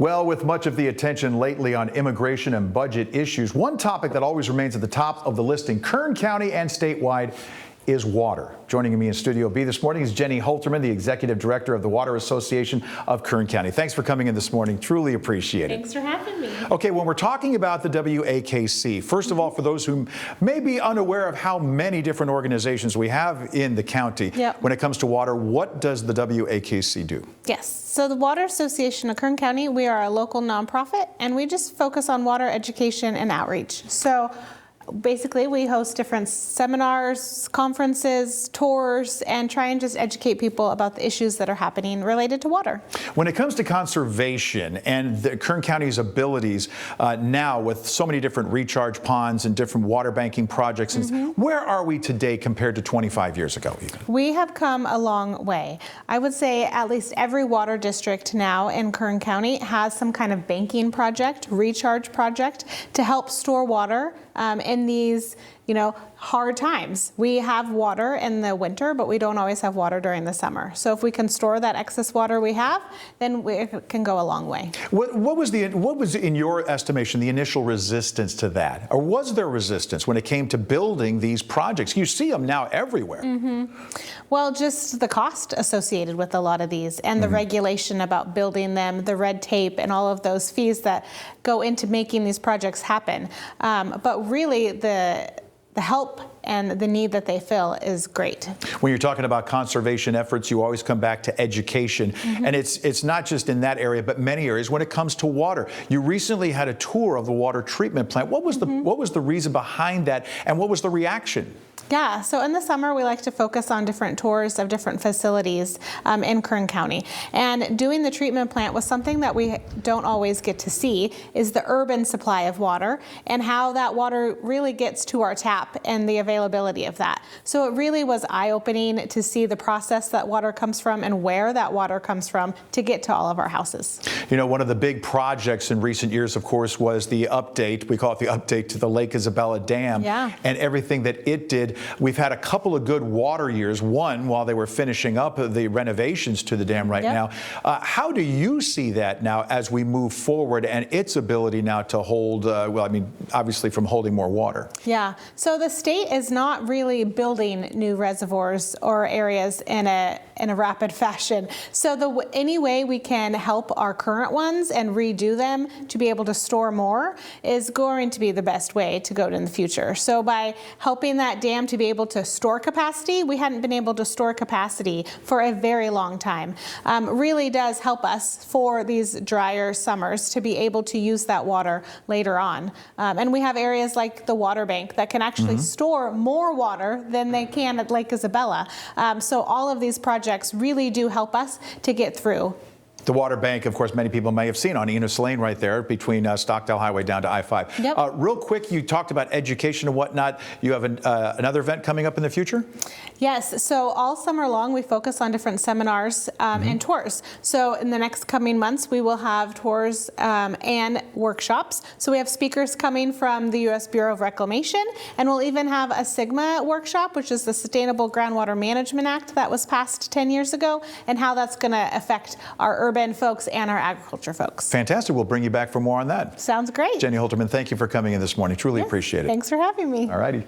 Well, with much of the attention lately on immigration and budget issues, one topic that always remains at the top of the list in Kern County and statewide is water. Joining me in Studio B this morning is Jenny Holtermann, the Executive Director of the Water Association of Kern County. Thanks for coming in this morning. Truly appreciate it. Thanks for having me. Okay, when we're talking about the WAKC, first of all, for those who may be unaware of how many different organizations we have in the county, when it comes to water, what does the WAKC do? Yes, so the Water Association of Kern County, we are a local nonprofit, and we just focus on water education and outreach. So basically, we host different seminars, conferences, tours, and try and just educate people about the issues that are happening related to water. When it comes to conservation and the Kern County's abilities now with so many different recharge ponds and different water banking projects, where are we today compared to 25 years ago even? We have come a long way. I would say at least every water district now in Kern County has some kind of banking project, recharge project to help store water in these, hard times. We have water in the winter, but we don't always have water during the summer. So if we can store that excess water we have, then we can go a long way. What was in your estimation the initial resistance to that, or was there resistance when it came to building these projects? You see them now everywhere. Well, just the cost associated with a lot of these and the regulation about building them, the red tape and all of those fees that go into making these projects happen. But really the help and the need that they fill is great. When you're talking about conservation efforts, you always come back to education. And it's not just in that area, but many areas when it comes to water. You recently had a tour of the water treatment plant. What was the reason behind that, and what was the reaction? Yeah, so in the summer we like to focus on different tours of different facilities in Kern County. And doing the treatment plant was something that we don't always get to see, is the urban supply of water and how that water really gets to our tap and the availability of that. So it really was eye-opening to see the process that water comes from and where that water comes from to get to all of our houses. One of the big projects in recent years, of course, was the update. We call it the update to the Lake Isabella Dam and everything that it did. We've had a couple of good water years, one while they were finishing up the renovations to the dam right now. How do you see that now as we move forward and its ability now to hold, obviously from holding more water? Yeah, so the state is not really building new reservoirs or areas in a rapid fashion. So any way we can help our current ones and redo them to be able to store more is going to be the best way to go in the future. So by helping that dam to be able to store capacity, we hadn't been able to store capacity for a very long time. Really does help us for these drier summers to be able to use that water later on. And we have areas like the water bank that can actually store more water than they can at Lake Isabella. So all of these projects really do help us to get through. The water bank, of course, many people may have seen on Enos Lane right there between Stockdale Highway down to I-5. Real quick, you talked about education and whatnot. You have another event coming up in the future? Yes, so all summer long we focus on different seminars and tours. So in the next coming months we will have tours and workshops. So we have speakers coming from the U.S. Bureau of Reclamation, and we'll even have a SGMA workshop, which is the Sustainable Groundwater Management Act that was passed 10 years ago, and how that's going to affect our urban folks and our agriculture folks. Fantastic. We'll bring you back for more on that. Sounds great. Jenny Holtermann, thank you for coming in this morning. Truly appreciate it. Thanks for having me. All righty.